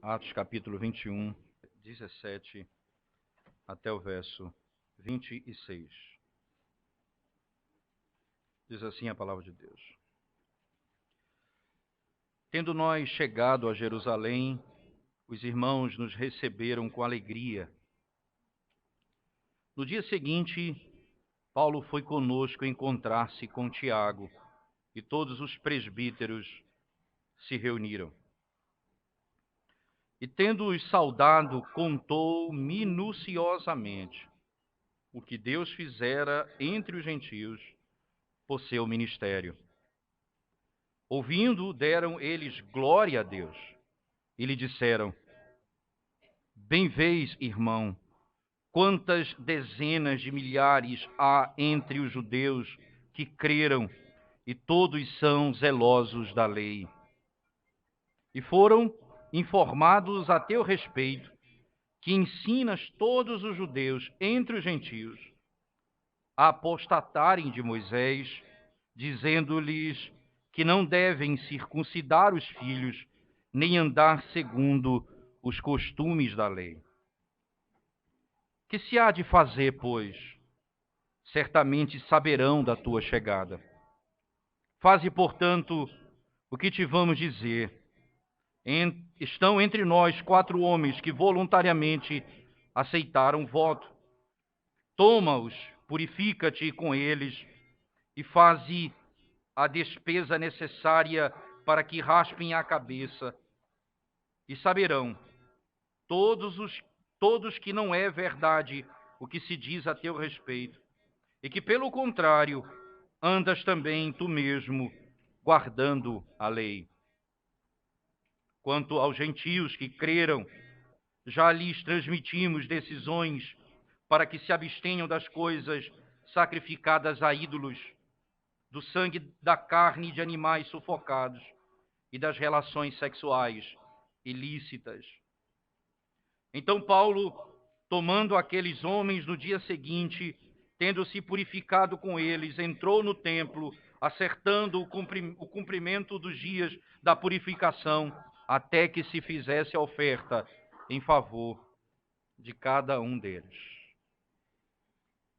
Atos capítulo 21, 17 até o verso 26. Diz assim a palavra de Deus. Tendo nós chegado a Jerusalém, os irmãos nos receberam com alegria. No dia seguinte, Paulo foi conosco encontrar-se com Tiago, e todos os presbíteros se reuniram. E tendo-os saudado, contou minuciosamente o que Deus fizera entre os gentios por seu ministério. Ouvindo, deram eles glória a Deus e lhe disseram: Bem vês, irmão, quantas dezenas de milhares há entre os judeus que creram, e todos são zelosos da lei. E foram informados a teu respeito que ensinas todos os judeus entre os gentios a apostatarem de Moisés, dizendo-lhes que não devem circuncidar os filhos, nem andar segundo os costumes da lei. Que se há de fazer, pois? Certamente saberão da tua chegada. Faze, portanto, o que te vamos dizer. Estão entre nós 4 homens que voluntariamente aceitaram o voto. Toma-os, purifica-te com eles e faze a despesa necessária para que raspem a cabeça. E saberão todos que não é verdade o que se diz a teu respeito, e que, pelo contrário, andas também tu mesmo guardando a lei. Quanto aos gentios que creram, já lhes transmitimos decisões para que se abstenham das coisas sacrificadas a ídolos, do sangue da carne de animais sufocados e das relações sexuais ilícitas. Então Paulo, tomando aqueles homens no dia seguinte, tendo-se purificado com eles, entrou no templo, acertando o cumprimento dos dias da purificação, até que se fizesse a oferta em favor de cada um deles.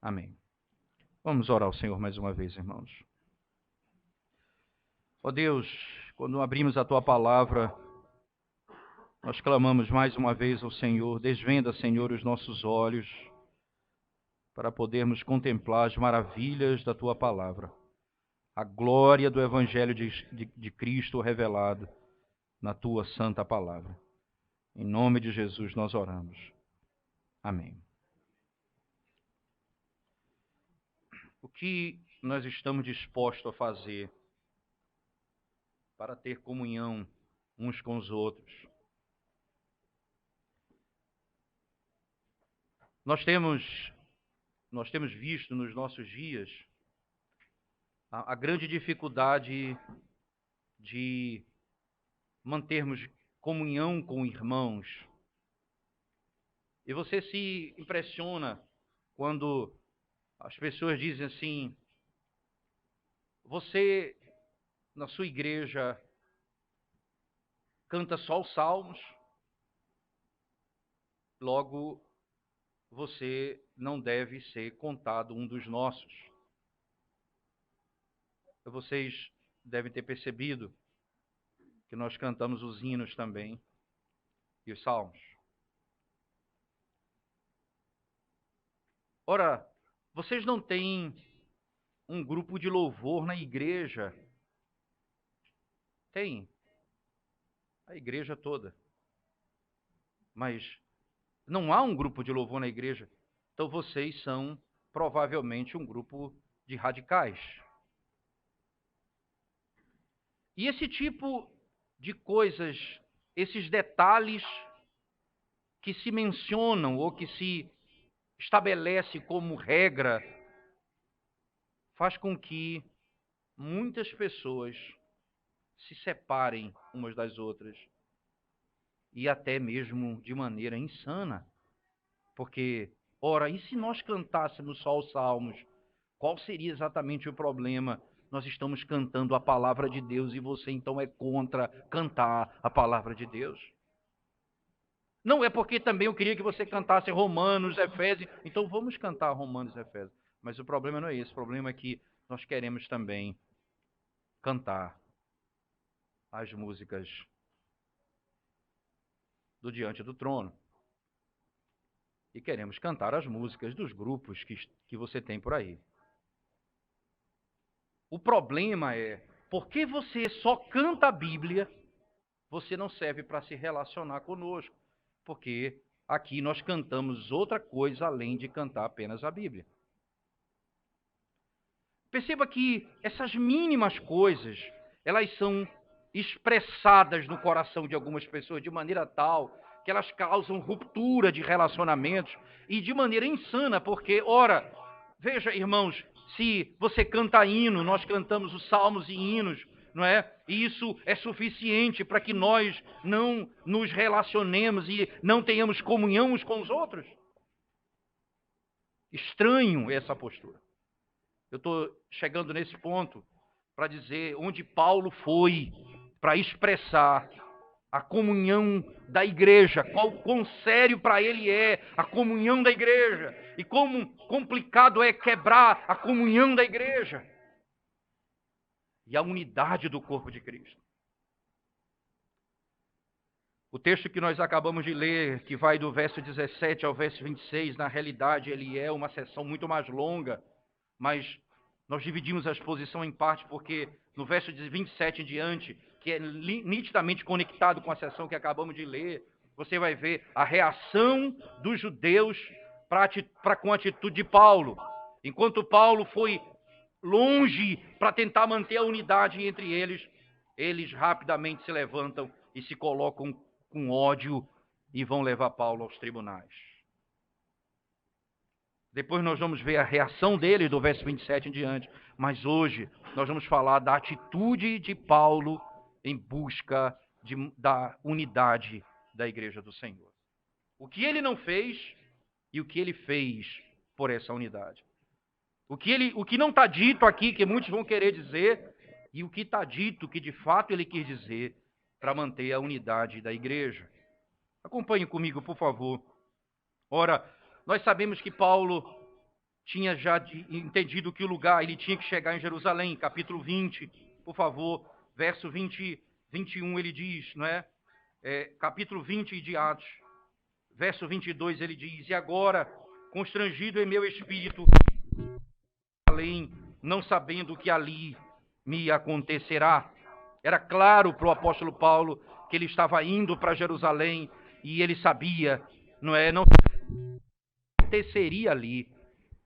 Amém. Vamos orar ao Senhor mais uma vez, irmãos. Ó Deus, quando abrimos a Tua palavra, nós clamamos mais uma vez ao Senhor, desvenda, Senhor, os nossos olhos, para podermos contemplar as maravilhas da Tua palavra, a glória do Evangelho de Cristo revelado na Tua santa palavra. Em nome de Jesus nós oramos. Amém. O que nós estamos dispostos a fazer para ter comunhão uns com os outros? Nós temos visto nos nossos dias a grande dificuldade de mantermos comunhão com irmãos. E você se impressiona quando as pessoas dizem assim: você, na sua igreja, canta só os salmos, logo você não deve ser contado um dos nossos. Vocês devem ter percebido que nós cantamos os hinos também e os salmos. Ora, vocês não têm um grupo de louvor na igreja? Tem, a igreja toda. Mas não há um grupo de louvor na igreja. Então vocês são provavelmente um grupo de radicais. E esse tipo de coisas, esses detalhes que se mencionam ou que se estabelece como regra, faz com que muitas pessoas se separem umas das outras, e até mesmo de maneira insana. Porque, ora, e se nós cantássemos só os salmos, qual seria exatamente o problema? Nós estamos cantando a palavra de Deus e você então é contra cantar a palavra de Deus? Não é porque também eu queria que você cantasse Romanos, Efésios. Então vamos cantar Romanos e Efésios. Mas o problema não é esse. O problema é que nós queremos também cantar as músicas do Diante do Trono. E queremos cantar as músicas dos grupos que você tem por aí. O problema é, porque você só canta a Bíblia, você não serve para se relacionar conosco. Porque aqui nós cantamos outra coisa além de cantar apenas a Bíblia. Perceba que essas mínimas coisas, elas são expressadas no coração de algumas pessoas de maneira tal que elas causam ruptura de relacionamentos e de maneira insana, porque, ora, veja, irmãos, se você canta hino, nós cantamos os salmos e hinos, não é? E isso é suficiente para que nós não nos relacionemos e não tenhamos comunhão uns com os outros? Estranho essa postura. Eu estou chegando nesse ponto para dizer onde Paulo foi para expressar a comunhão da igreja, quão sério para ele é a comunhão da igreja e como complicado é quebrar a comunhão da igreja e a unidade do corpo de Cristo. O texto que nós acabamos de ler, que vai do verso 17 ao verso 26, na realidade ele é uma sessão muito mais longa, mas nós dividimos a exposição em parte porque no verso de 27 em diante, que é nitidamente conectado com a sessão que acabamos de ler, você vai ver a reação dos judeus com a atitude de Paulo. Enquanto Paulo foi longe para tentar manter a unidade entre eles, eles rapidamente se levantam e se colocam com ódio e vão levar Paulo aos tribunais. Depois nós vamos ver a reação deles do verso 27 em diante. Mas hoje nós vamos falar da atitude de Paulo em busca da unidade da igreja do Senhor. O que ele não fez e o que ele fez por essa unidade. O que não está dito aqui, que muitos vão querer dizer, e o que está dito, que de fato ele quis dizer, para manter a unidade da igreja. Acompanhe comigo, por favor. Ora, nós sabemos que Paulo tinha já entendido que o lugar, ele tinha que chegar em Jerusalém, capítulo 20, por favor, verso 21 ele diz, não é? Capítulo 20 de Atos, verso 22 ele diz, e agora, constrangido em meu espírito, além, não sabendo o que ali me acontecerá. Era claro para o apóstolo Paulo que ele estava indo para Jerusalém e ele sabia, não aconteceria ali,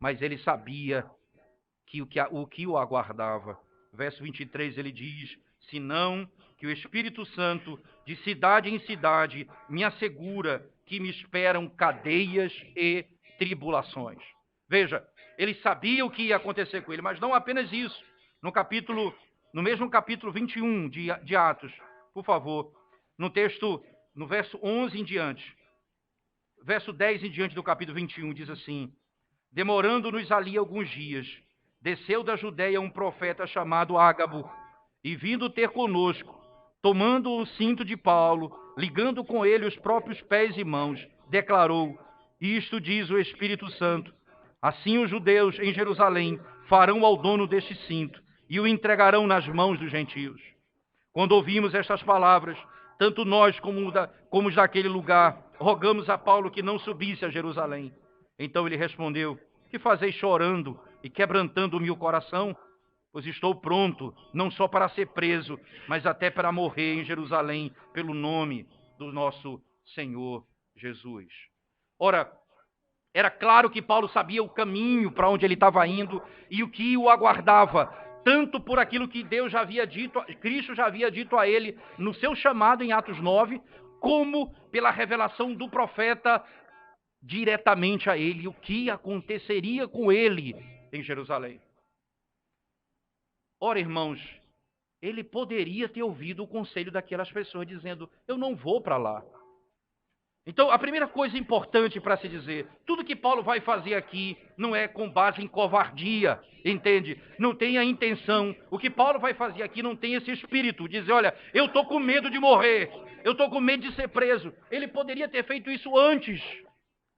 mas ele sabia que o que o aguardava. Verso 23 ele diz, senão que o Espírito Santo, de cidade em cidade, me assegura que me esperam cadeias e tribulações. Veja, ele sabia o que ia acontecer com ele, mas não apenas isso. No mesmo capítulo 21 de Atos, por favor, no verso 11 em diante, verso 10 em diante do capítulo 21, diz assim, demorando-nos ali alguns dias, desceu da Judéia um profeta chamado Ágabo, e vindo ter conosco, tomando o cinto de Paulo, ligando com ele os próprios pés e mãos, declarou, isto diz o Espírito Santo, assim os judeus em Jerusalém farão ao dono deste cinto, e o entregarão nas mãos dos gentios. Quando ouvimos estas palavras, tanto nós como os daquele lugar, rogamos a Paulo que não subisse a Jerusalém. Então ele respondeu, que fazeis chorando e quebrantando-me o coração? Pois estou pronto, não só para ser preso, mas até para morrer em Jerusalém, pelo nome do nosso Senhor Jesus. Ora, era claro que Paulo sabia o caminho para onde ele estava indo e o que o aguardava, tanto por aquilo que Deus já havia dito, Cristo já havia dito a ele no seu chamado em Atos 9, como pela revelação do profeta diretamente a ele, o que aconteceria com ele em Jerusalém. Ora, irmãos, ele poderia ter ouvido o conselho daquelas pessoas dizendo, eu não vou para lá. Então, a primeira coisa importante para se dizer, tudo que Paulo vai fazer aqui não é com base em covardia, entende? Não tem a intenção. O que Paulo vai fazer aqui não tem esse espírito, dizer, olha, eu estou com medo de morrer, eu estou com medo de ser preso. Ele poderia ter feito isso antes,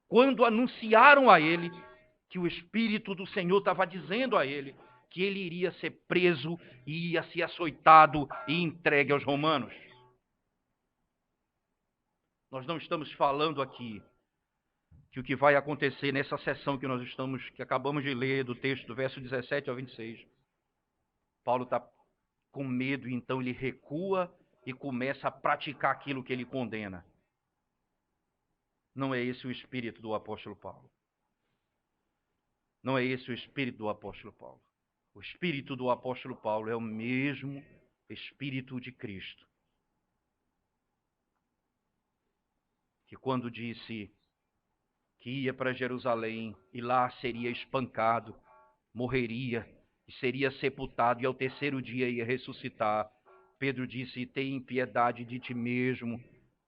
quando anunciaram a ele que o Espírito do Senhor estava dizendo a ele que ele iria ser preso e ia ser açoitado e entregue aos romanos. Nós não estamos falando aqui que o que vai acontecer nessa sessão que acabamos de ler do texto, do verso 17 ao 26. Paulo está com medo, então ele recua e começa a praticar aquilo que ele condena. Não é esse o espírito do apóstolo Paulo. Não é esse o espírito do apóstolo Paulo. O espírito do apóstolo Paulo é o mesmo espírito de Cristo, que quando disse que ia para Jerusalém e lá seria espancado, morreria e seria sepultado e ao terceiro dia ia ressuscitar, Pedro disse, tem piedade de ti mesmo.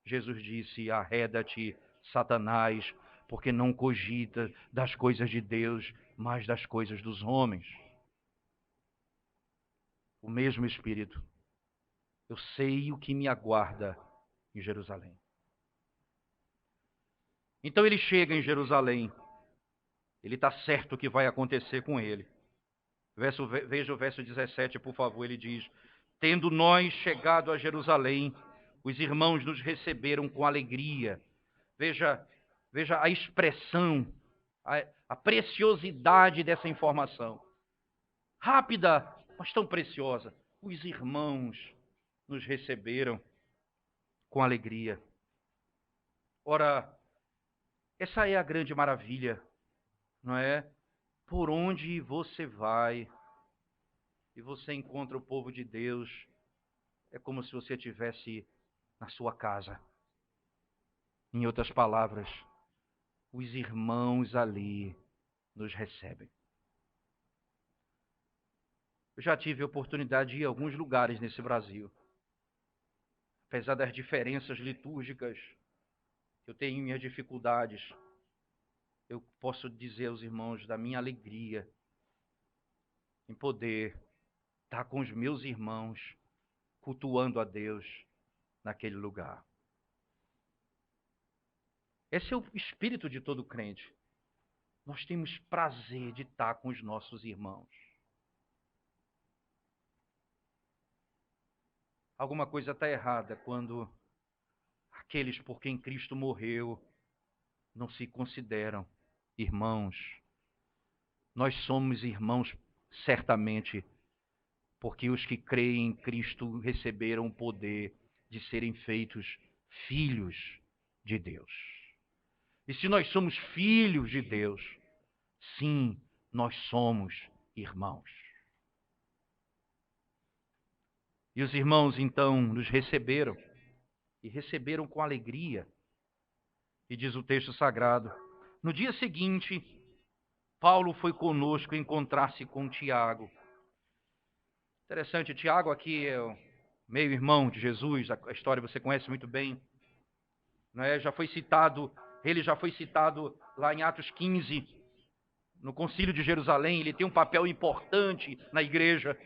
Jesus disse, arreda-te, Satanás, porque não cogita das coisas de Deus, mas das coisas dos homens. O mesmo Espírito. Eu sei o que me aguarda em Jerusalém. Então ele chega em Jerusalém. Ele está certo o que vai acontecer com ele. Veja o verso 17, por favor. Ele diz, tendo nós chegado a Jerusalém, os irmãos nos receberam com alegria. Veja a expressão, a preciosidade dessa informação. Rápida, mas tão preciosa. Os irmãos nos receberam com alegria. Ora, essa é a grande maravilha, não é? Por onde você vai e você encontra o povo de Deus, é como se você estivesse na sua casa. Em outras palavras, os irmãos ali nos recebem. Eu já tive a oportunidade de ir a alguns lugares nesse Brasil. Apesar das diferenças litúrgicas, eu tenho minhas dificuldades. Eu posso dizer aos irmãos da minha alegria em poder estar com os meus irmãos cultuando a Deus naquele lugar. Esse é o espírito de todo crente. Nós temos prazer de estar com os nossos irmãos. Alguma coisa está errada quando aqueles por quem Cristo morreu não se consideram irmãos. Nós somos irmãos, certamente, porque os que creem em Cristo receberam o poder de serem feitos filhos de Deus. E se nós somos filhos de Deus, sim, nós somos irmãos. E os irmãos, então, nos receberam, e receberam com alegria. E diz o texto sagrado, no dia seguinte, Paulo foi conosco encontrar-se com Tiago. Interessante, Tiago aqui é o meio-irmão de Jesus, a história você conhece muito bem. Não é? Ele já foi citado lá em Atos 15, no Concílio de Jerusalém. Ele tem um papel importante na igreja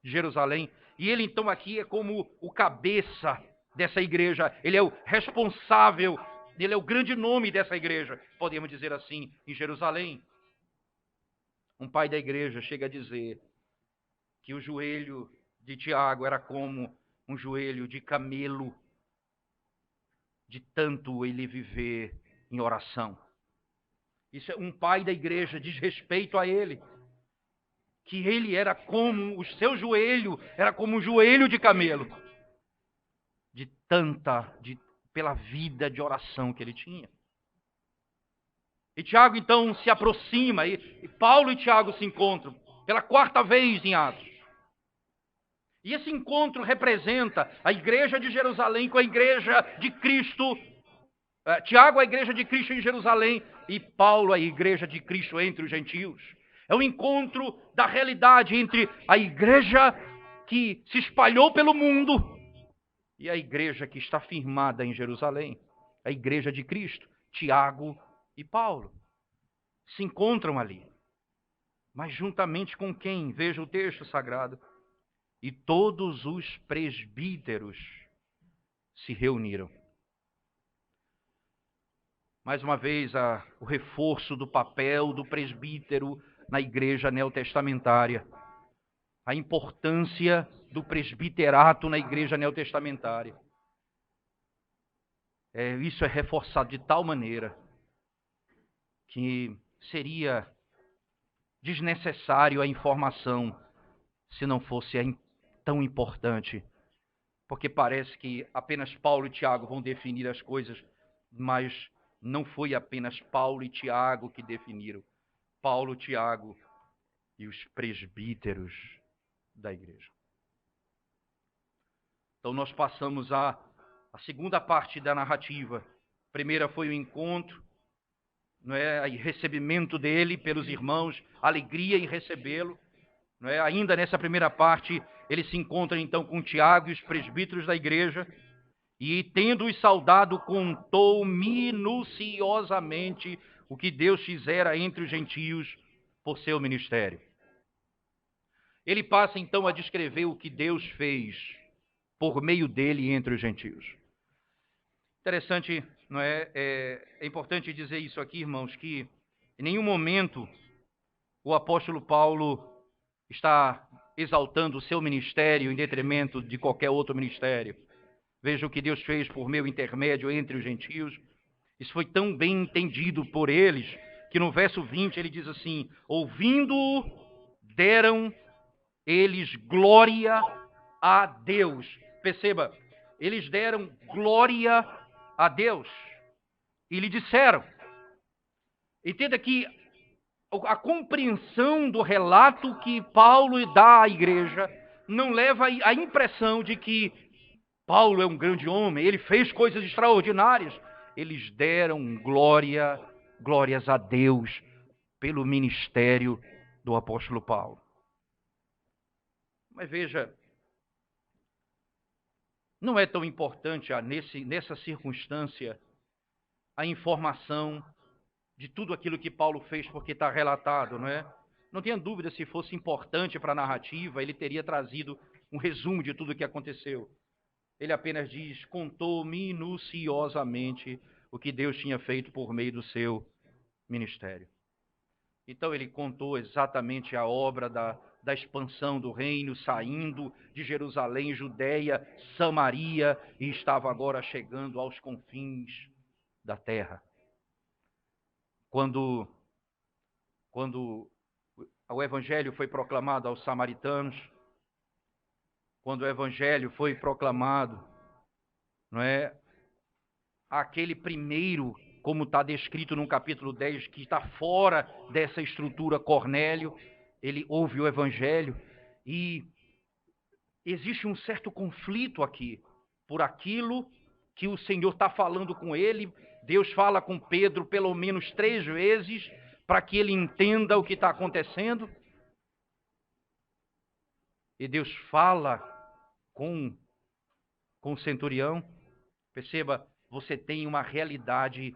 de Jerusalém. E ele então aqui é como o cabeça dessa igreja. Ele é o responsável, ele é o grande nome dessa igreja, podemos dizer assim, em Jerusalém. Um pai da igreja chega a dizer que o joelho de Tiago era como um joelho de camelo, de tanto ele viver em oração. Isso é um pai da igreja, diz respeito a ele, que ele era como, o seu joelho era como um joelho de camelo, pela vida de oração que ele tinha. E Tiago então se aproxima, e Paulo e Tiago se encontram pela quarta vez em Atos. E esse encontro representa a igreja de Jerusalém com a igreja de Cristo. Tiago, a igreja de Cristo em Jerusalém, e Paulo, a igreja de Cristo entre os gentios. É o encontro da realidade entre a igreja que se espalhou pelo mundo e a igreja que está firmada em Jerusalém. a igreja de Cristo, Tiago e Paulo. Se encontram ali. Mas juntamente com quem? Veja o texto sagrado. E todos os presbíteros se reuniram. Mais uma vez, o reforço do papel do presbítero na igreja neotestamentária. A importância do presbiterato na igreja neotestamentária. Isso é reforçado de tal maneira que seria desnecessário a informação se não fosse tão importante. Porque parece que apenas Paulo e Tiago vão definir as coisas, mas não foi apenas Paulo e Tiago que definiram. Paulo, Tiago e os presbíteros da igreja. Então nós passamos a segunda parte da narrativa. A primeira foi o encontro, não é, e recebimento dele pelos irmãos, alegria em recebê-lo. Não é? Ainda nessa primeira parte, ele se encontra então com Tiago e os presbíteros da igreja, e tendo-os saudado, contou minuciosamente o que Deus fizera entre os gentios por seu ministério. Ele passa então a descrever o que Deus fez por meio dele entre os gentios. Interessante, não é? É importante dizer isso aqui, irmãos, que em nenhum momento o apóstolo Paulo está exaltando o seu ministério em detrimento de qualquer outro ministério. Veja o que Deus fez por meu intermédio entre os gentios. Isso foi tão bem entendido por eles, que no verso 20 ele diz assim: ouvindo-o, deram eles glória a Deus. Perceba, eles deram glória a Deus. E lhe disseram. Entenda que a compreensão do relato que Paulo dá à igreja não leva à impressão de que Paulo é um grande homem, ele fez coisas extraordinárias. Eles deram glórias a Deus pelo ministério do apóstolo Paulo. Mas veja, não é tão importante nessa circunstância a informação de tudo aquilo que Paulo fez, porque está relatado, não é? Não tenha dúvida, se fosse importante para a narrativa, ele teria trazido um resumo de tudo o que aconteceu. Ele apenas diz, contou minuciosamente o que Deus tinha feito por meio do seu ministério. Então ele contou exatamente a obra da expansão do reino, saindo de Jerusalém, Judeia, Samaria, e estava agora chegando aos confins da terra. Quando o evangelho foi proclamado aos samaritanos, quando o evangelho foi proclamado, não é, aquele primeiro, como está descrito no capítulo 10, que está fora dessa estrutura, Cornélio, ele ouve o evangelho e existe um certo conflito aqui por aquilo que o Senhor está falando com ele. Deus fala com Pedro pelo menos 3 vezes para que ele entenda o que está acontecendo. E Deus fala com o centurião. Perceba, você tem uma realidade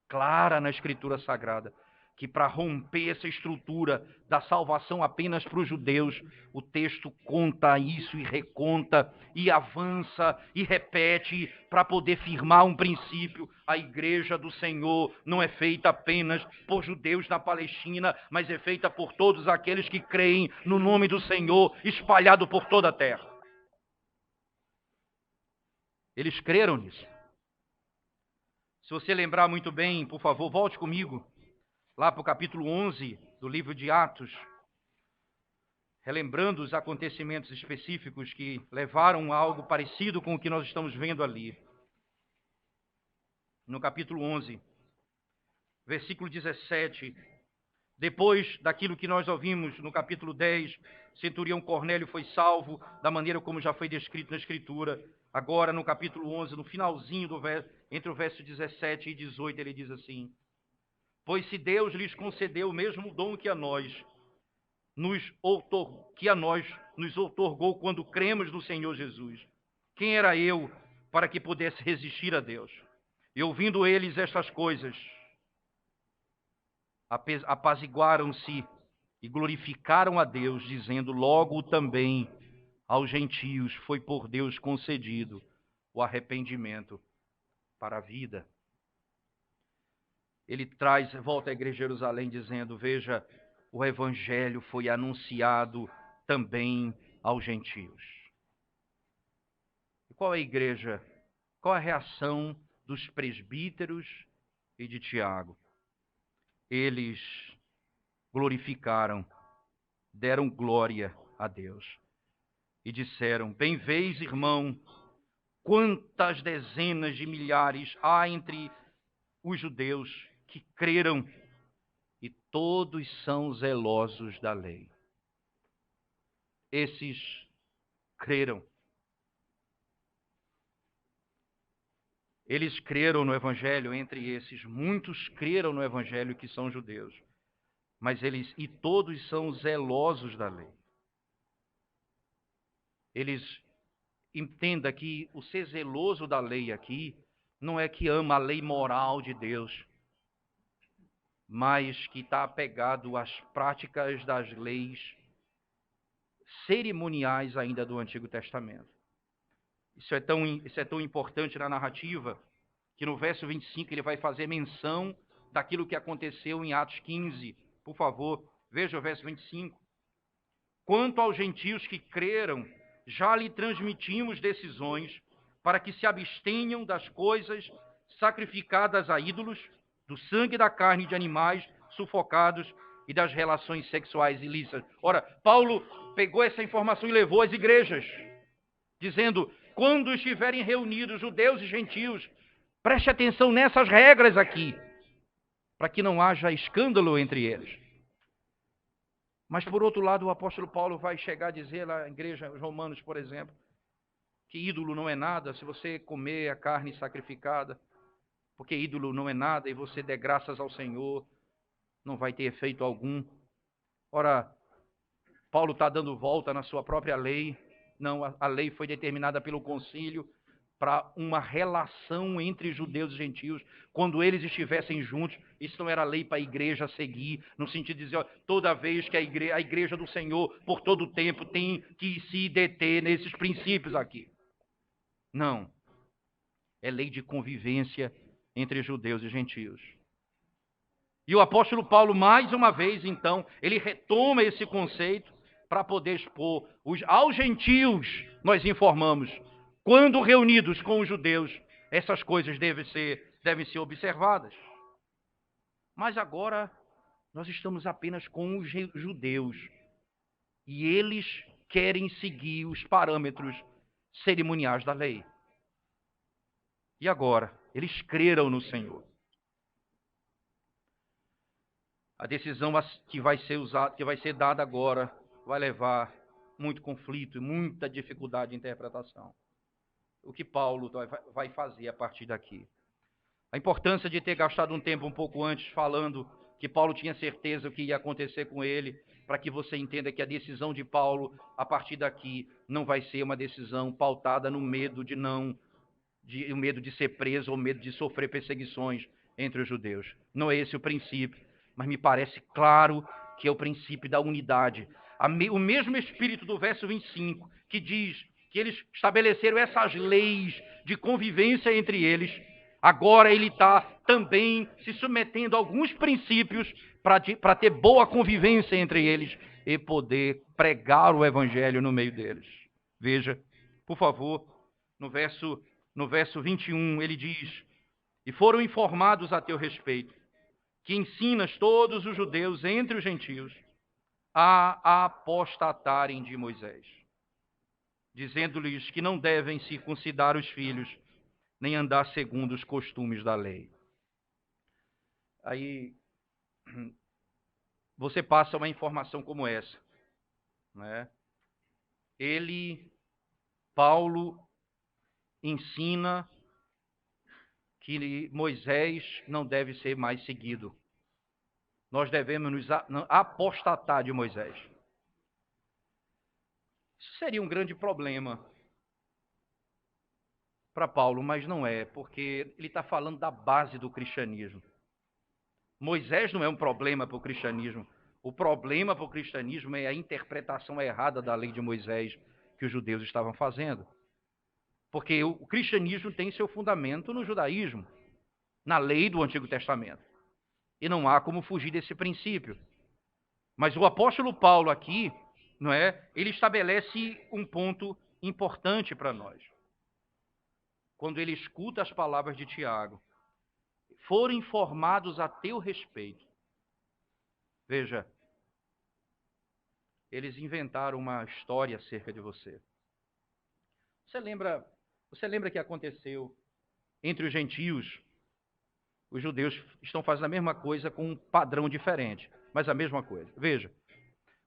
clara na Escritura Sagrada, que para romper essa estrutura da salvação apenas para os judeus, o texto conta isso e reconta, e avança e repete para poder firmar um princípio. A igreja do Senhor não é feita apenas por judeus na Palestina, mas é feita por todos aqueles que creem no nome do Senhor, espalhado por toda a terra. Eles creram nisso. Se você lembrar muito bem, por favor, volte comigo lá para o capítulo 11 do livro de Atos, relembrando os acontecimentos específicos que levaram a algo parecido com o que nós estamos vendo ali. No capítulo 11, versículo 17, depois daquilo que nós ouvimos no capítulo 10, centurião Cornélio foi salvo da maneira como já foi descrito na Escritura. Agora, no capítulo 11, no finalzinho do verso, entre o verso 17 e 18, ele diz assim: pois se Deus lhes concedeu o mesmo dom que a nós nos outorgou quando cremos no Senhor Jesus, quem era eu para que pudesse resistir a Deus? E ouvindo eles estas coisas, apaziguaram-se e glorificaram a Deus, dizendo: logo também aos gentios foi por Deus concedido o arrependimento para a vida. Ele volta à igreja de Jerusalém dizendo: veja, o evangelho foi anunciado também aos gentios. E qual é a igreja? Qual a reação dos presbíteros e de Tiago? Eles glorificaram, deram glória a Deus e disseram: bem vês, irmão, quantas dezenas de milhares há entre os judeus que creram, e todos são zelosos da lei. Esses creram. Eles creram no Evangelho, entre esses, muitos creram no Evangelho que são judeus. Mas todos são zelosos da lei. Entenda que o ser zeloso da lei aqui não é que ama a lei moral de Deus, mas que está apegado às práticas das leis cerimoniais ainda do Antigo Testamento. Isso é tão importante na narrativa que no verso 25 ele vai fazer menção daquilo que aconteceu em Atos 15. Por favor, veja o verso 25. Quanto aos gentios que creram, já lhe transmitimos decisões para que se abstenham das coisas sacrificadas a ídolos, do sangue da carne de animais sufocados e das relações sexuais ilícitas. Ora, Paulo pegou essa informação e levou às igrejas, dizendo: quando estiverem reunidos judeus e gentios, preste atenção nessas regras aqui, para que não haja escândalo entre eles. Mas, por outro lado, o apóstolo Paulo vai chegar a dizer lá na igreja, os romanos, por exemplo, que ídolo não é nada se você comer a carne sacrificada, porque ídolo não é nada e você der graças ao Senhor, não vai ter efeito algum. Ora, Paulo está dando volta na sua própria lei. Não, a lei foi determinada pelo concílio para uma relação entre judeus e gentios, quando eles estivessem juntos. Isso não era lei para a igreja seguir, no sentido de dizer: ó, toda vez que a igreja do Senhor, por todo o tempo, tem que se deter nesses princípios aqui. Não. É lei de convivência entre judeus e gentios. E o apóstolo Paulo, mais uma vez, então, ele retoma esse conceito para poder expor aos gentios. Nós informamos, quando reunidos com os judeus, essas coisas devem ser observadas. Mas agora nós estamos apenas com os judeus e eles querem seguir os parâmetros cerimoniais da lei. E agora? Eles creram no Senhor. A decisão que vai ser dada agora, vai levar muito conflito e muita dificuldade de interpretação. O que Paulo vai fazer a partir daqui? A importância de ter gastado um tempo um pouco antes falando que Paulo tinha certeza o que ia acontecer com ele, para que você entenda que a decisão de Paulo, a partir daqui, não vai ser uma decisão pautada no medo o medo de ser preso ou medo de sofrer perseguições entre os judeus. Não é esse o princípio, mas me parece claro que é o princípio da unidade. O mesmo espírito do verso 25, que diz que eles estabeleceram essas leis de convivência entre eles, agora ele está também se submetendo a alguns princípios para ter boa convivência entre eles e poder pregar o evangelho no meio deles. Veja, por favor, no verso 21, ele diz: e foram informados a teu respeito, que ensinas todos os judeus entre os gentios a apostatarem de Moisés, dizendo-lhes que não devem circuncidar os filhos, nem andar segundo os costumes da lei. Aí você passa uma informação como essa, né? Paulo, ensina que Moisés não deve ser mais seguido. Nós devemos nos apostatar de Moisés. Isso seria um grande problema. para Paulo, mas não é, porque ele está falando da base do cristianismo. Moisés não é um problema para o cristianismo. O problema para o cristianismo é a interpretação errada da lei de Moisés que os judeus estavam fazendo. Porque o cristianismo tem seu fundamento no judaísmo, na lei do Antigo Testamento. E não há como fugir desse princípio. Mas o apóstolo Paulo aqui, não é? Ele estabelece um ponto importante para nós. Quando ele escuta as palavras de Tiago, foram informados a teu respeito. Veja, eles inventaram uma história acerca de você. Você lembra que aconteceu entre os gentios? Os judeus estão fazendo a mesma coisa com um padrão diferente, mas a mesma coisa. Veja,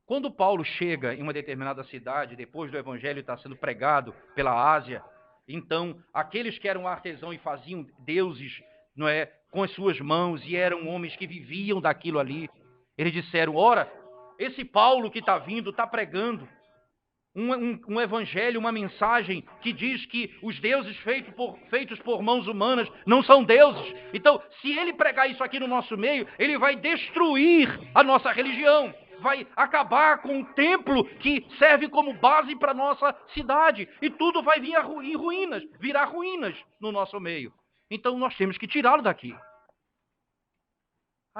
quando Paulo chega em uma determinada cidade, depois do evangelho estar sendo pregado pela Ásia, então aqueles que eram artesãos e faziam deuses, não é, com as suas mãos, e eram homens que viviam daquilo ali, eles disseram: ora, esse Paulo que está vindo, está pregando um evangelho, uma mensagem que diz que os deuses feitos por mãos humanas não são deuses. Então, se ele pregar isso aqui no nosso meio, ele vai destruir a nossa religião, vai acabar com o templo que serve como base para a nossa cidade, e tudo vai vir em ruínas, virar ruínas no nosso meio. Então, nós temos que tirá-lo daqui.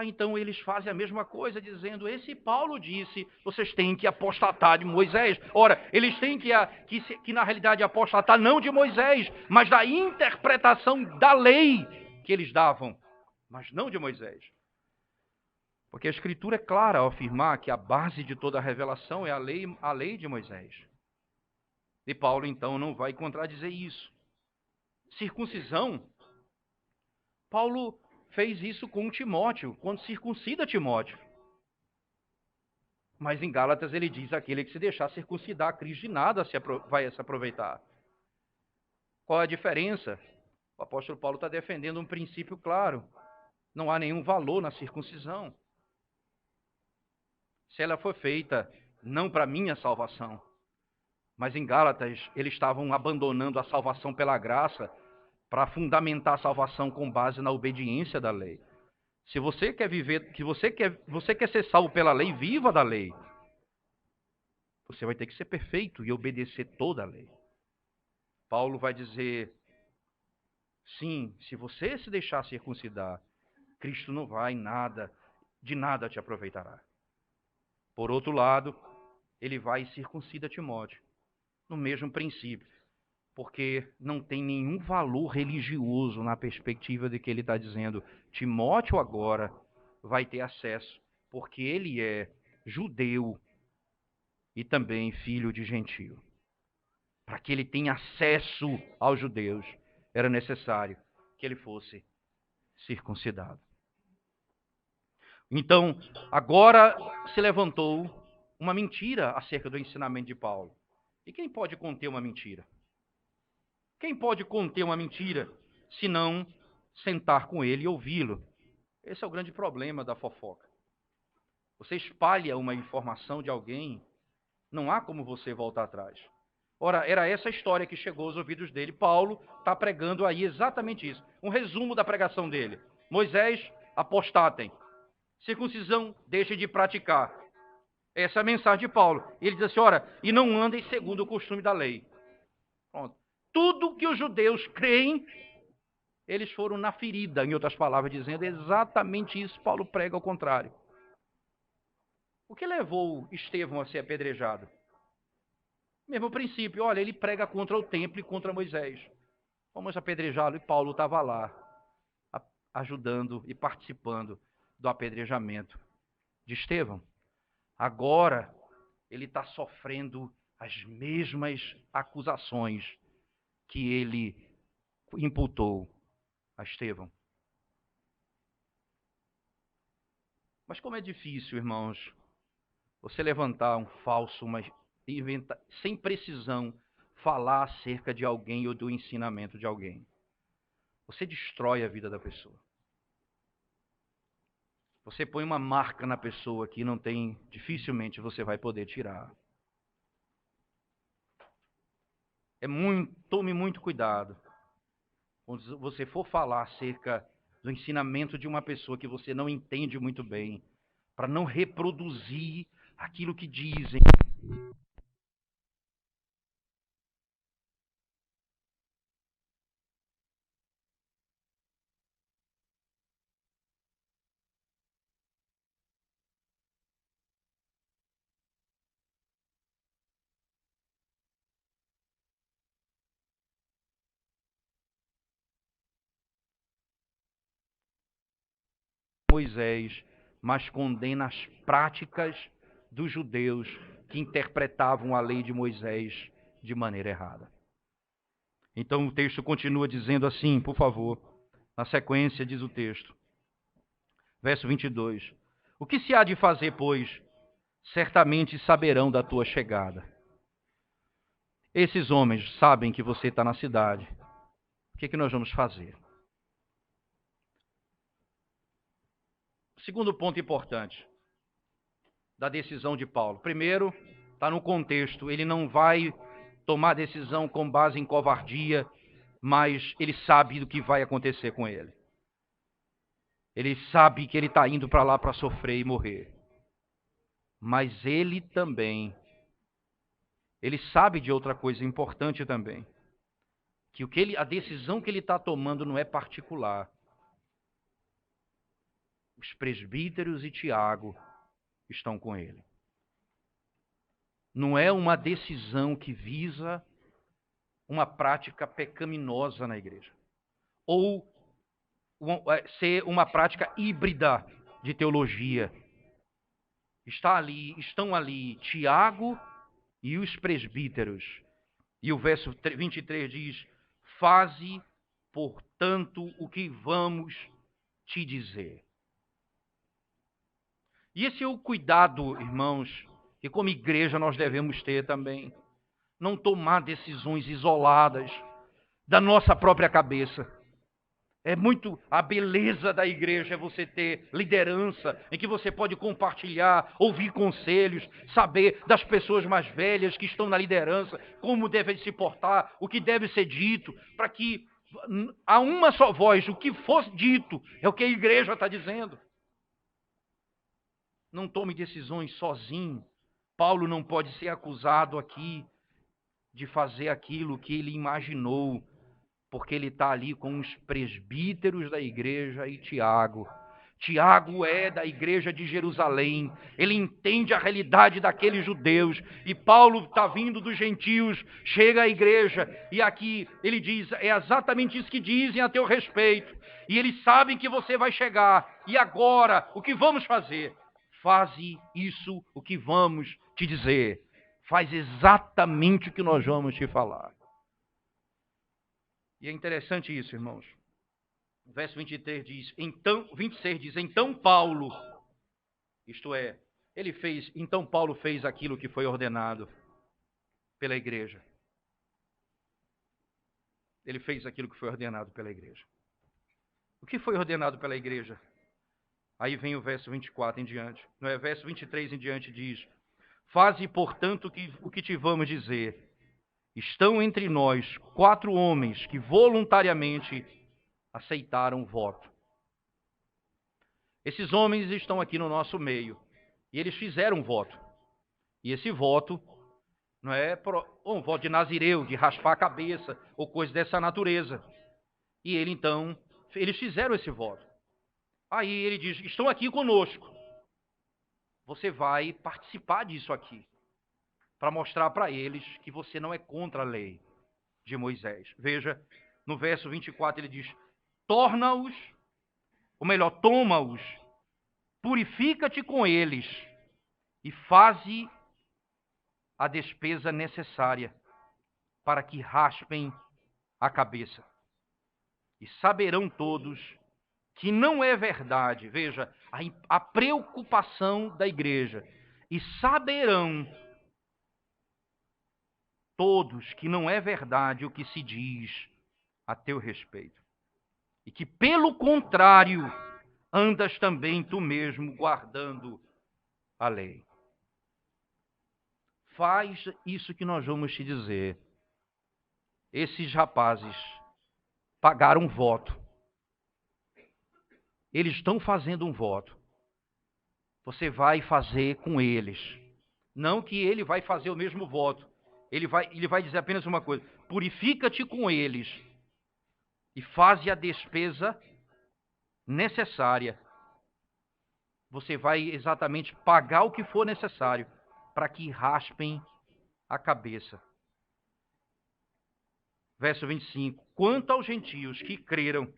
Então eles fazem a mesma coisa, dizendo: esse Paulo disse, vocês têm que apostatar de Moisés. Ora, eles têm que na realidade apostatar não de Moisés, mas da interpretação da lei que eles davam, mas não de Moisés. Porque a Escritura é clara ao afirmar que a base de toda a revelação é a lei de Moisés. E Paulo então não vai contradizer isso. Circuncisão, Paulo fez isso com Timóteo, quando circuncida Timóteo. Mas em Gálatas ele diz: aquele que se deixar circuncidar, Cristo de nada vai se aproveitar. Qual é a diferença? O apóstolo Paulo está defendendo um princípio claro. Não há nenhum valor na circuncisão. Se ela for feita não para minha salvação, mas em Gálatas eles estavam abandonando a salvação pela graça para fundamentar a salvação com base na obediência da lei. Se você quer viver, você quer ser salvo pela lei, viva da lei. Você vai ter que ser perfeito e obedecer toda a lei. Paulo vai dizer: sim, se você se deixar circuncidar, Cristo não vai de nada te aproveitará. Por outro lado, ele vai e circuncida Timóteo, no mesmo princípio, porque não tem nenhum valor religioso na perspectiva de que ele está dizendo: Timóteo agora vai ter acesso, porque ele é judeu e também filho de gentio. Para que ele tenha acesso aos judeus, era necessário que ele fosse circuncidado. Então, agora se levantou uma mentira acerca do ensinamento de Paulo. E quem pode conter uma mentira? Quem pode conter uma mentira se não sentar com ele e ouvi-lo? Esse é o grande problema da fofoca. Você espalha uma informação de alguém, não há como você voltar atrás. Ora, era essa história que chegou aos ouvidos dele. Paulo está pregando aí exatamente isso. Um resumo da pregação dele. Moisés, apostatem. Circuncisão, deixem de praticar. Essa é a mensagem de Paulo. Ele diz assim: ora, e não andem segundo o costume da lei. Pronto. Tudo que os judeus creem, eles foram na ferida, em outras palavras, dizendo exatamente isso. Paulo prega ao contrário. O que levou Estevão a ser apedrejado? Mesmo princípio, olha, ele prega contra o templo e contra Moisés. Vamos apedrejá-lo, e Paulo estava lá, ajudando e participando do apedrejamento de Estevão. Agora, ele está sofrendo as mesmas acusações que ele imputou a Estevão. Mas como é difícil, irmãos, você levantar um falso, sem precisão, falar acerca de alguém ou do ensinamento de alguém. Você destrói a vida da pessoa. Você põe uma marca na pessoa que dificilmente você vai poder tirar. Tome muito cuidado. quando você for falar acerca do ensinamento de uma pessoa que você não entende muito bem, para não reproduzir aquilo que dizem. Moisés, mas condena as práticas dos judeus que interpretavam a lei de Moisés de maneira errada. Então o texto continua dizendo assim, por favor, na sequência diz o texto, verso 22. O que se há de fazer, pois? Certamente saberão da tua chegada. Esses homens sabem que você está na cidade. O que é que nós vamos fazer? Segundo ponto importante da decisão de Paulo. Primeiro, está no contexto. Ele não vai tomar decisão com base em covardia, mas ele sabe do que vai acontecer com ele. Ele sabe que ele está indo para lá para sofrer e morrer. Mas ele também, ele sabe de outra coisa importante também. Que a decisão que ele está tomando não é particular. Os presbíteros e Tiago estão com ele. Não é uma decisão que visa uma prática pecaminosa na igreja. Ou ser uma prática híbrida de teologia. Estão ali Tiago e os presbíteros. E o verso 23 diz: faze, portanto, o que vamos te dizer. E esse é o cuidado, irmãos, que como igreja nós devemos ter também. Não tomar decisões isoladas da nossa própria cabeça. É muito a beleza da igreja é você ter liderança, em que você pode compartilhar, ouvir conselhos, saber das pessoas mais velhas que estão na liderança, como devem se portar, o que deve ser dito, para que a uma só voz, o que for dito, é o que a igreja está dizendo. Não tome decisões sozinho. Paulo não pode ser acusado aqui de fazer aquilo que ele imaginou, porque ele está ali com os presbíteros da igreja e Tiago. Tiago é da igreja de Jerusalém, ele entende a realidade daqueles judeus, e Paulo está vindo dos gentios, chega à igreja, e aqui ele diz, é exatamente isso que dizem a teu respeito, e eles sabem que você vai chegar, e agora, o que vamos fazer? Faze isso, o que vamos te dizer. Faz exatamente o que nós vamos te falar. E é interessante isso, irmãos. O verso 23 diz, então, 26 diz, então Paulo, isto é, então Paulo fez aquilo que foi ordenado pela igreja. Ele fez aquilo que foi ordenado pela igreja. O que foi ordenado pela igreja? Aí vem o verso 24 em diante. Não é? Verso 23 em diante diz, faze, portanto, o que te vamos dizer. Estão entre nós 4 homens que voluntariamente aceitaram o voto. Esses homens estão aqui no nosso meio. E eles fizeram um voto. E esse voto não é um voto de nazireu, de raspar a cabeça, ou coisa dessa natureza. E eles fizeram esse voto. Aí ele diz, estão aqui conosco. Você vai participar disso aqui. Para mostrar para eles que você não é contra a lei de Moisés. Veja, no verso 24 ele diz, torna-os, ou melhor, toma-os, purifica-te com eles e faze a despesa necessária para que raspem a cabeça. E saberão todos que não é verdade. Veja, a preocupação da igreja. E saberão todos que não é verdade o que se diz a teu respeito. E que, pelo contrário, andas também tu mesmo guardando a lei. Faz isso que nós vamos te dizer. Esses rapazes pagaram um voto. Eles estão fazendo um voto. Você vai fazer com eles. Não que ele vai fazer o mesmo voto. Ele vai dizer apenas uma coisa: purifica-te com eles e faze a despesa necessária. Você vai exatamente pagar o que for necessário para que raspem a cabeça. Verso 25. Quanto aos gentios que creram,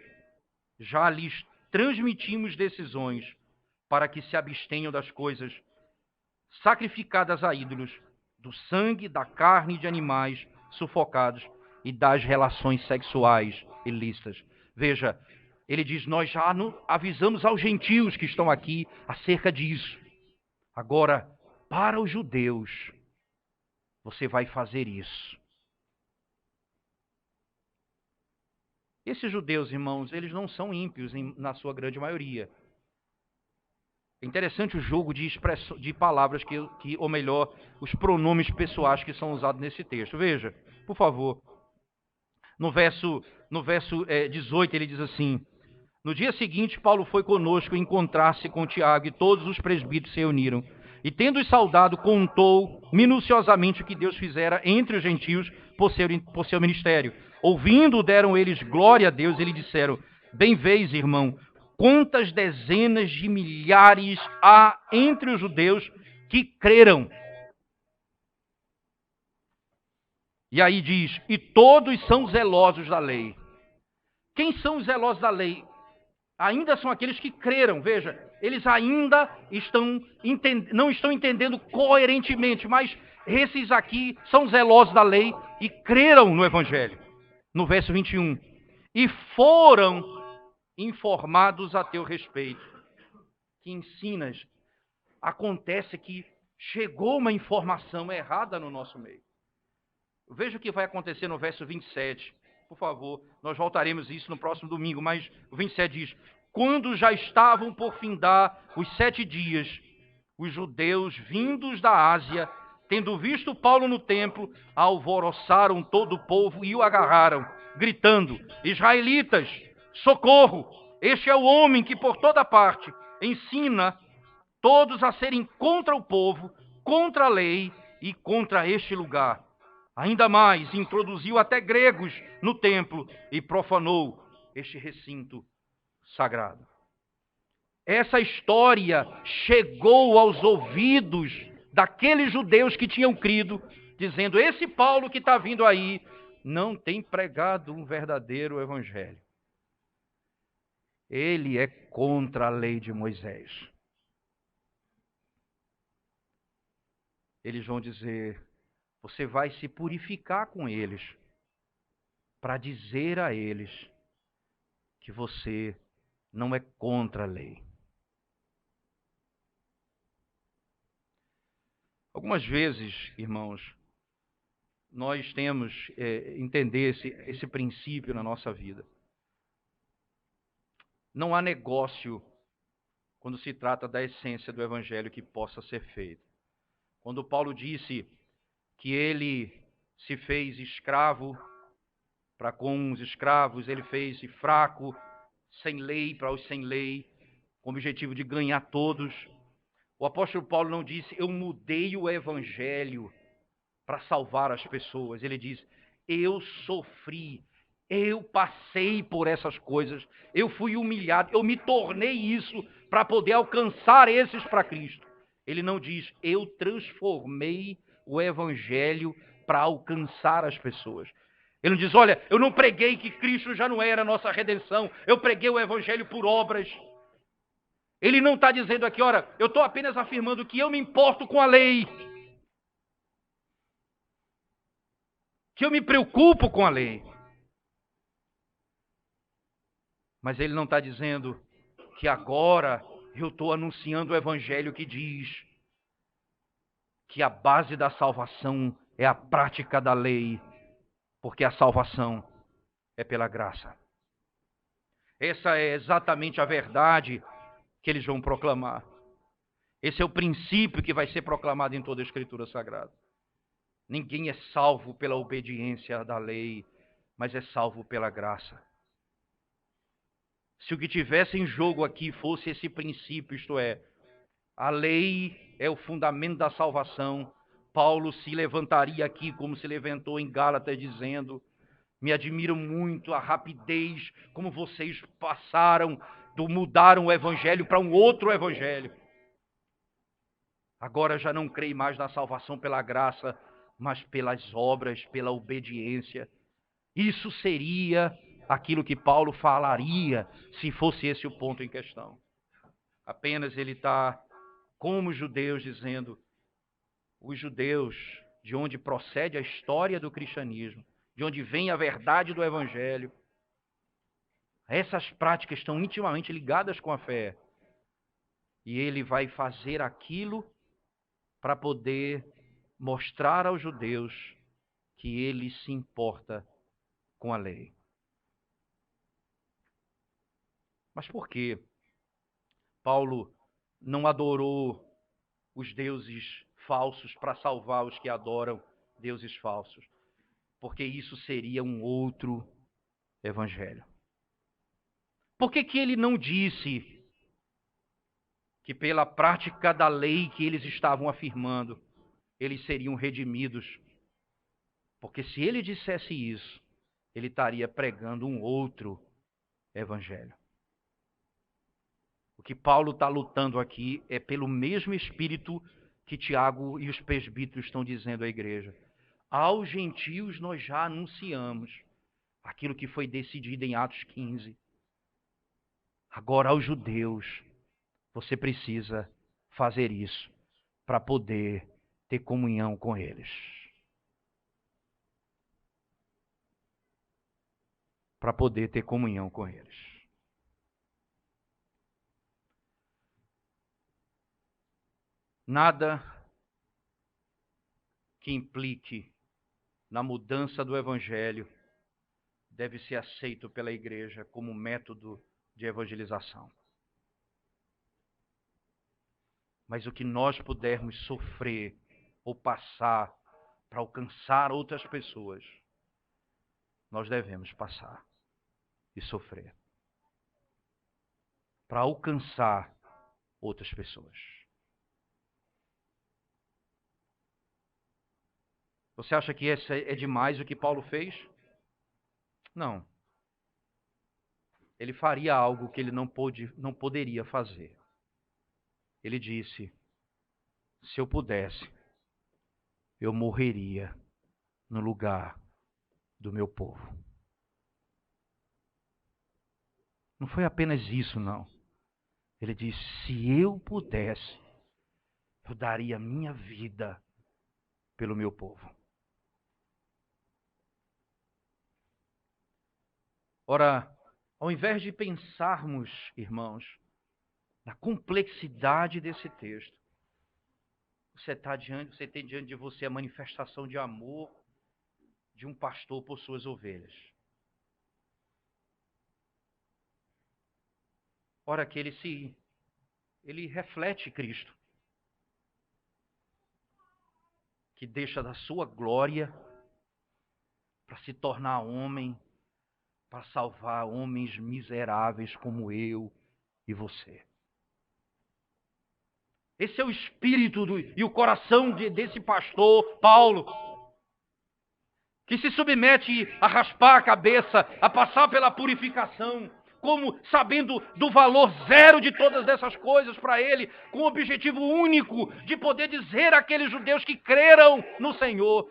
já lhes transmitimos decisões para que se abstenham das coisas sacrificadas a ídolos, do sangue, da carne de animais sufocados e das relações sexuais ilícitas. Veja, ele diz, nós já avisamos aos gentios que estão aqui acerca disso. Agora, para os judeus, você vai fazer isso. Esses judeus, irmãos, eles não são ímpios na sua grande maioria. É interessante o jogo de palavras, ou melhor, os pronomes pessoais que são usados nesse texto. Veja, por favor. No verso 18 ele diz assim: no dia seguinte, Paulo foi conosco encontrar-se com Tiago e todos os presbíteros se reuniram. E tendo-os saudado, contou minuciosamente o que Deus fizera entre os gentios por seu ministério. Ouvindo, deram eles glória a Deus e lhe disseram: bem vês, irmão, quantas dezenas de milhares há entre os judeus que creram. E aí diz, e todos são zelosos da lei. Quem são os zelosos da lei? Ainda são aqueles que creram, veja, eles ainda não estão entendendo coerentemente, mas esses aqui são zelosos da lei e creram no Evangelho. No verso 21, e foram informados a teu respeito. Que ensinas? Acontece que chegou uma informação errada no nosso meio. Veja o que vai acontecer no verso 27. Por favor, nós voltaremos a isso no próximo domingo, mas o 27 diz: quando já estavam por findar os 7 dias, os judeus vindos da Ásia, tendo visto Paulo no templo, alvoroçaram todo o povo e o agarraram, gritando: israelitas, socorro! Este é o homem que por toda parte ensina todos a serem contra o povo, contra a lei e contra este lugar. Ainda mais, introduziu até gregos no templo e profanou este recinto sagrado. Essa história chegou aos ouvidos daqueles judeus que tinham crido, dizendo, esse Paulo que está vindo aí não tem pregado um verdadeiro evangelho. Ele é contra a lei de Moisés. Eles vão dizer, você vai se purificar com eles para dizer a eles que você não é contra a lei. Algumas vezes, irmãos, nós temos entender esse princípio na nossa vida. Não há negócio quando se trata da essência do evangelho que possa ser feito. Quando Paulo disse que ele se fez escravo para com os escravos, ele fez-se fraco, sem lei para os sem lei, com o objetivo de ganhar todos. O apóstolo Paulo não disse, eu mudei o evangelho para salvar as pessoas. Ele diz, eu sofri, eu passei por essas coisas, eu fui humilhado, eu me tornei isso para poder alcançar esses para Cristo. Ele não diz, eu transformei o evangelho para alcançar as pessoas. Ele não diz, olha, eu não preguei que Cristo já não era a nossa redenção, eu preguei o evangelho por obras. Ele não está dizendo aqui, ora, eu estou apenas afirmando que eu me importo com a lei. Que eu me preocupo com a lei. Mas ele não está dizendo que agora eu estou anunciando o evangelho que diz que a base da salvação é a prática da lei, porque a salvação é pela graça. Essa é exatamente a verdade que eles vão proclamar. Esse é o princípio que vai ser proclamado em toda a Escritura Sagrada. Ninguém é salvo pela obediência da lei, mas é salvo pela graça. Se o que tivesse em jogo aqui fosse esse princípio, isto é, a lei é o fundamento da salvação, Paulo se levantaria aqui como se levantou em Gálatas dizendo: me admiro muito a rapidez como vocês mudaram o evangelho para um outro evangelho. Agora já não creio mais na salvação pela graça, mas pelas obras, pela obediência. Isso seria aquilo que Paulo falaria se fosse esse o ponto em questão. Apenas ele está, como os judeus, dizendo: os judeus, de onde procede a história do cristianismo, de onde vem a verdade do evangelho, essas práticas estão intimamente ligadas com a fé. E ele vai fazer aquilo para poder mostrar aos judeus que ele se importa com a lei. Mas por que Paulo não adorou os deuses falsos para salvar os que adoram deuses falsos? Porque isso seria um outro evangelho. Por que ele não disse que pela prática da lei que eles estavam afirmando, eles seriam redimidos? Porque se ele dissesse isso, ele estaria pregando um outro evangelho. O que Paulo está lutando aqui é pelo mesmo espírito que Tiago e os presbíteros estão dizendo à igreja. Aos gentios nós já anunciamos aquilo que foi decidido em Atos 15. Agora aos judeus, você precisa fazer isso para poder ter comunhão com eles. Para poder ter comunhão com eles. Nada que implique na mudança do evangelho deve ser aceito pela igreja como método de evangelização. Mas o que nós pudermos sofrer ou passar para alcançar outras pessoas, nós devemos passar e sofrer para alcançar outras pessoas. Você acha que esse é demais o que Paulo fez? Não. Ele faria algo que ele não poderia fazer. Ele disse: se eu pudesse, eu morreria no lugar do meu povo. Não foi apenas isso, não. Ele disse: se eu pudesse, eu daria minha vida pelo meu povo. Ora, ao invés de pensarmos, irmãos, na complexidade desse texto, você tem diante de você a manifestação de amor de um pastor por suas ovelhas. Ora, que ele reflete Cristo, que deixa da sua glória para se tornar homem, para salvar homens miseráveis como eu e você. Esse é o espírito e o coração desse pastor, Paulo, que se submete a raspar a cabeça, a passar pela purificação, como sabendo do valor zero de todas essas coisas para ele, com o objetivo único de poder dizer àqueles judeus que creram no Senhor,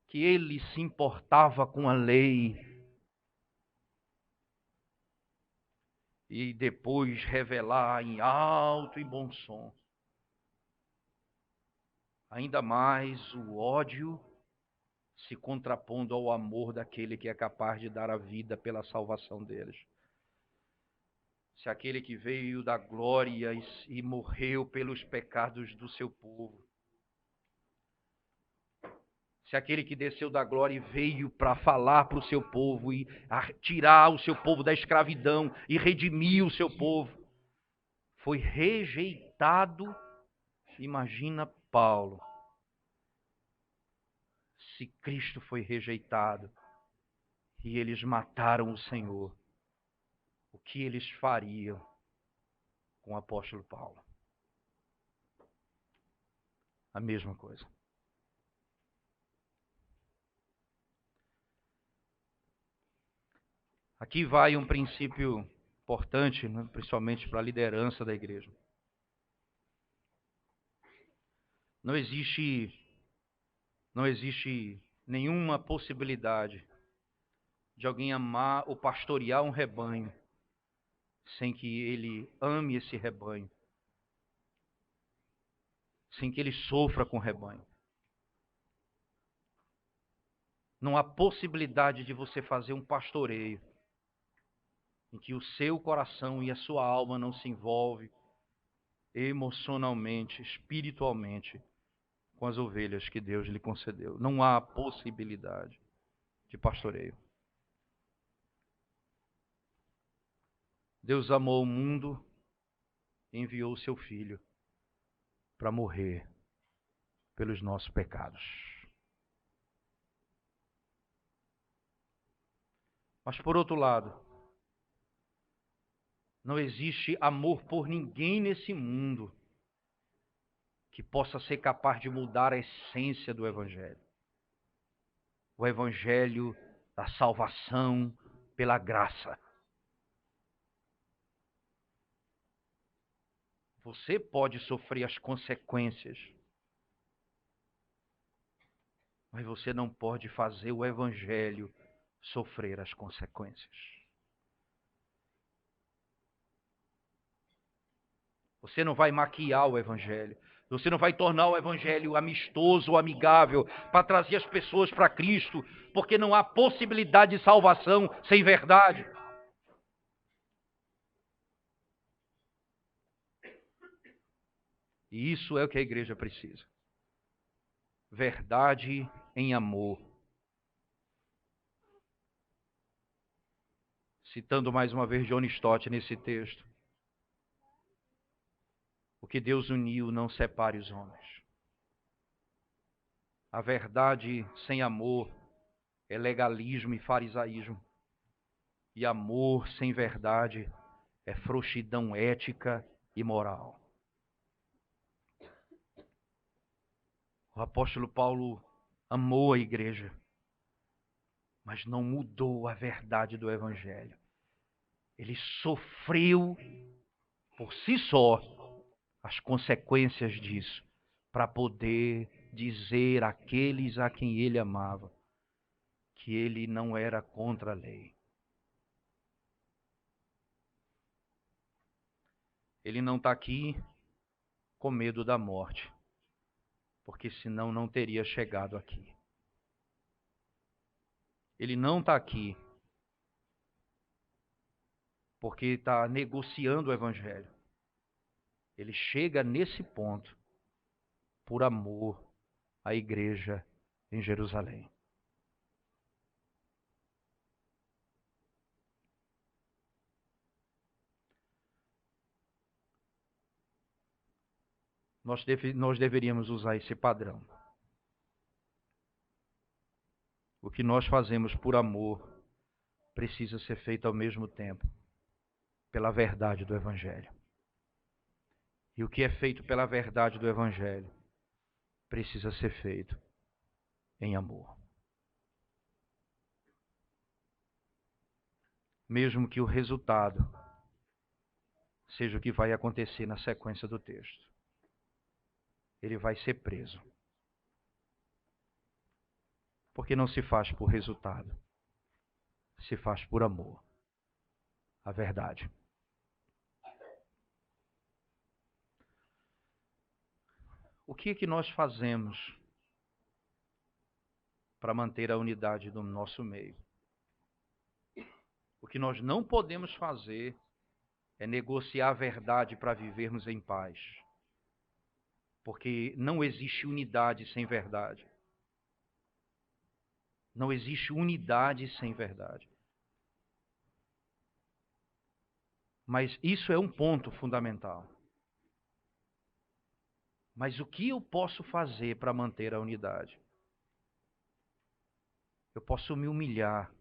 que ele se importava com a lei, e depois revelar em alto e bom som ainda mais o ódio se contrapondo ao amor daquele que é capaz de dar a vida pela salvação deles. Se aquele que veio da glória e morreu pelos pecados do seu povo, se aquele que desceu da glória e veio para falar para o seu povo e tirar o seu povo da escravidão e redimir o seu povo, foi rejeitado, imagina Paulo, se Cristo foi rejeitado e eles mataram o Senhor, o que eles fariam com o apóstolo Paulo. A mesma coisa. Aqui vai um princípio importante, né, principalmente para a liderança da igreja. Não existe nenhuma possibilidade de alguém amar ou pastorear um rebanho sem que ele ame esse rebanho, sem que ele sofra com o rebanho. Não há possibilidade de você fazer um pastoreio em que o seu coração e a sua alma não se envolvem emocionalmente, espiritualmente com as ovelhas que Deus lhe concedeu. Não há possibilidade de pastoreio. Deus amou o mundo e enviou o seu Filho para morrer pelos nossos pecados. Mas, por outro lado, não existe amor por ninguém nesse mundo que possa ser capaz de mudar a essência do Evangelho. O Evangelho da salvação pela graça. Você pode sofrer as consequências, mas você não pode fazer o Evangelho sofrer as consequências. Você não vai maquiar o Evangelho. Você não vai tornar o Evangelho amistoso ou amigável para trazer as pessoas para Cristo, porque não há possibilidade de salvação sem verdade. E isso é o que a igreja precisa. Verdade em amor. Citando mais uma vez John Stott nesse texto. O que Deus uniu não separe os homens. A verdade sem amor é legalismo e farisaísmo. E amor sem verdade é frouxidão ética e moral. O apóstolo Paulo amou a igreja, mas não mudou a verdade do Evangelho. Ele sofreu por si só as consequências disso, para poder dizer àqueles a quem ele amava que ele não era contra a lei. Ele não está aqui com medo da morte, porque senão não teria chegado aqui. Ele não está aqui porque está negociando o Evangelho. Ele chega nesse ponto por amor à igreja em Jerusalém. Nós deveríamos usar esse padrão. O que nós fazemos por amor precisa ser feito ao mesmo tempo pela verdade do Evangelho. E o que é feito pela verdade do Evangelho precisa ser feito em amor. Mesmo que o resultado seja o que vai acontecer na sequência do texto. Ele vai ser preso. Porque não se faz por resultado. Se faz por amor. A verdade. O que é que nós fazemos para manter a unidade do nosso meio? O que nós não podemos fazer é negociar a verdade para vivermos em paz. Porque não existe unidade sem verdade. Não existe unidade sem verdade. Mas isso é um ponto fundamental. Mas o que eu posso fazer para manter a unidade? Eu posso me humilhar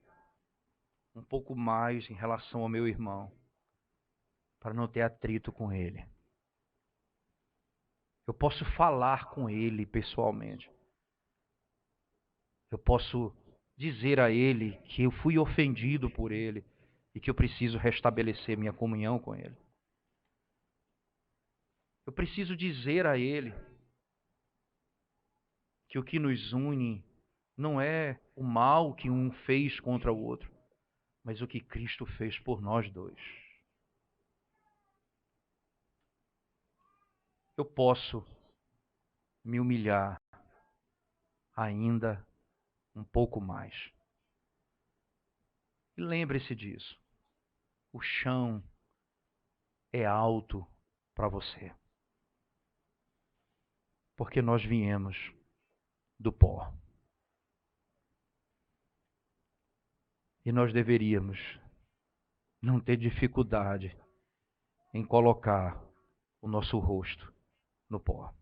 um pouco mais em relação ao meu irmão. para não ter atrito com ele. Eu posso falar com ele pessoalmente. Eu posso dizer a ele que eu fui ofendido por ele e que eu preciso restabelecer minha comunhão com ele. Eu preciso dizer a ele que o que nos une não é o mal que um fez contra o outro, mas o que Cristo fez por nós dois. Eu posso me humilhar ainda um pouco mais. E lembre-se disso. O chão é alto para você. Porque nós viemos do pó. E nós deveríamos não ter dificuldade em colocar o nosso rosto no pó.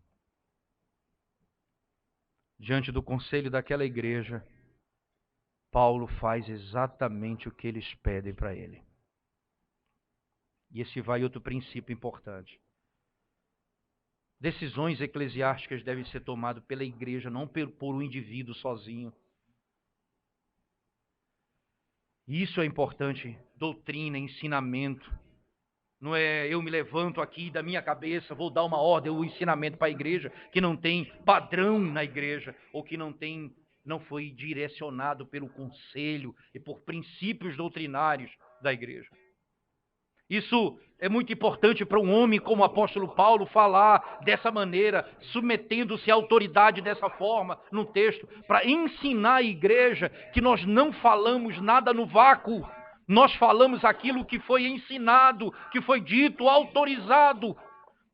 Diante do conselho daquela igreja, Paulo faz exatamente o que eles pedem para ele. E esse vai outro princípio importante. Decisões eclesiásticas devem ser tomadas pela igreja, não por um indivíduo sozinho. E isso é importante, doutrina, ensinamento. Não é eu me levanto aqui da minha cabeça, vou dar uma ordem, um ensinamento para a igreja que não tem padrão na igreja, ou que não foi direcionado pelo conselho e por princípios doutrinários da igreja. Isso é muito importante para um homem como o apóstolo Paulo falar dessa maneira, submetendo-se à autoridade dessa forma no texto, para ensinar a igreja que nós não falamos nada no vácuo. Nós falamos aquilo que foi ensinado, que foi dito, autorizado.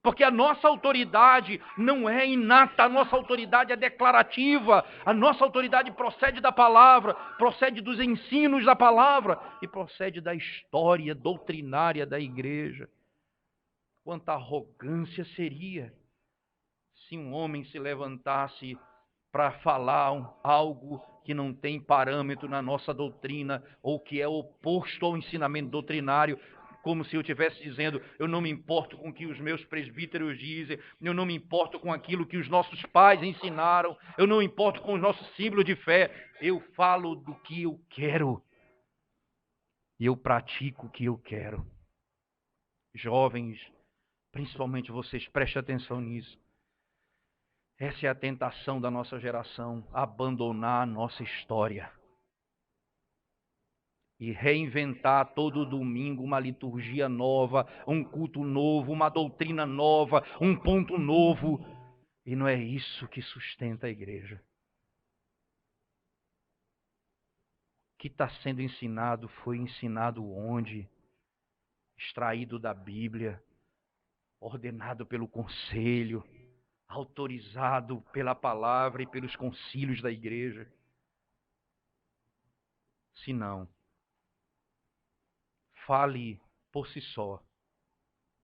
Porque a nossa autoridade não é inata, a nossa autoridade é declarativa. A nossa autoridade procede da palavra, procede dos ensinos da palavra e procede da história doutrinária da igreja. Quanta arrogância seria se um homem se levantasse para falar algo que não tem parâmetro na nossa doutrina ou que é oposto ao ensinamento doutrinário, como se eu estivesse dizendo, eu não me importo com o que os meus presbíteros dizem, eu não me importo com aquilo que os nossos pais ensinaram, eu não me importo com os nossos símbolos de fé, eu falo do que eu quero e eu pratico o que eu quero. Jovens, principalmente vocês, prestem atenção nisso. Essa é a tentação da nossa geração, abandonar a nossa história e reinventar todo domingo uma liturgia nova, um culto novo, uma doutrina nova, um ponto novo. E não é isso que sustenta a igreja. O que está sendo ensinado foi ensinado onde? Extraído da Bíblia, ordenado pelo conselho, autorizado pela palavra e pelos concílios da igreja. Se não, fale por si só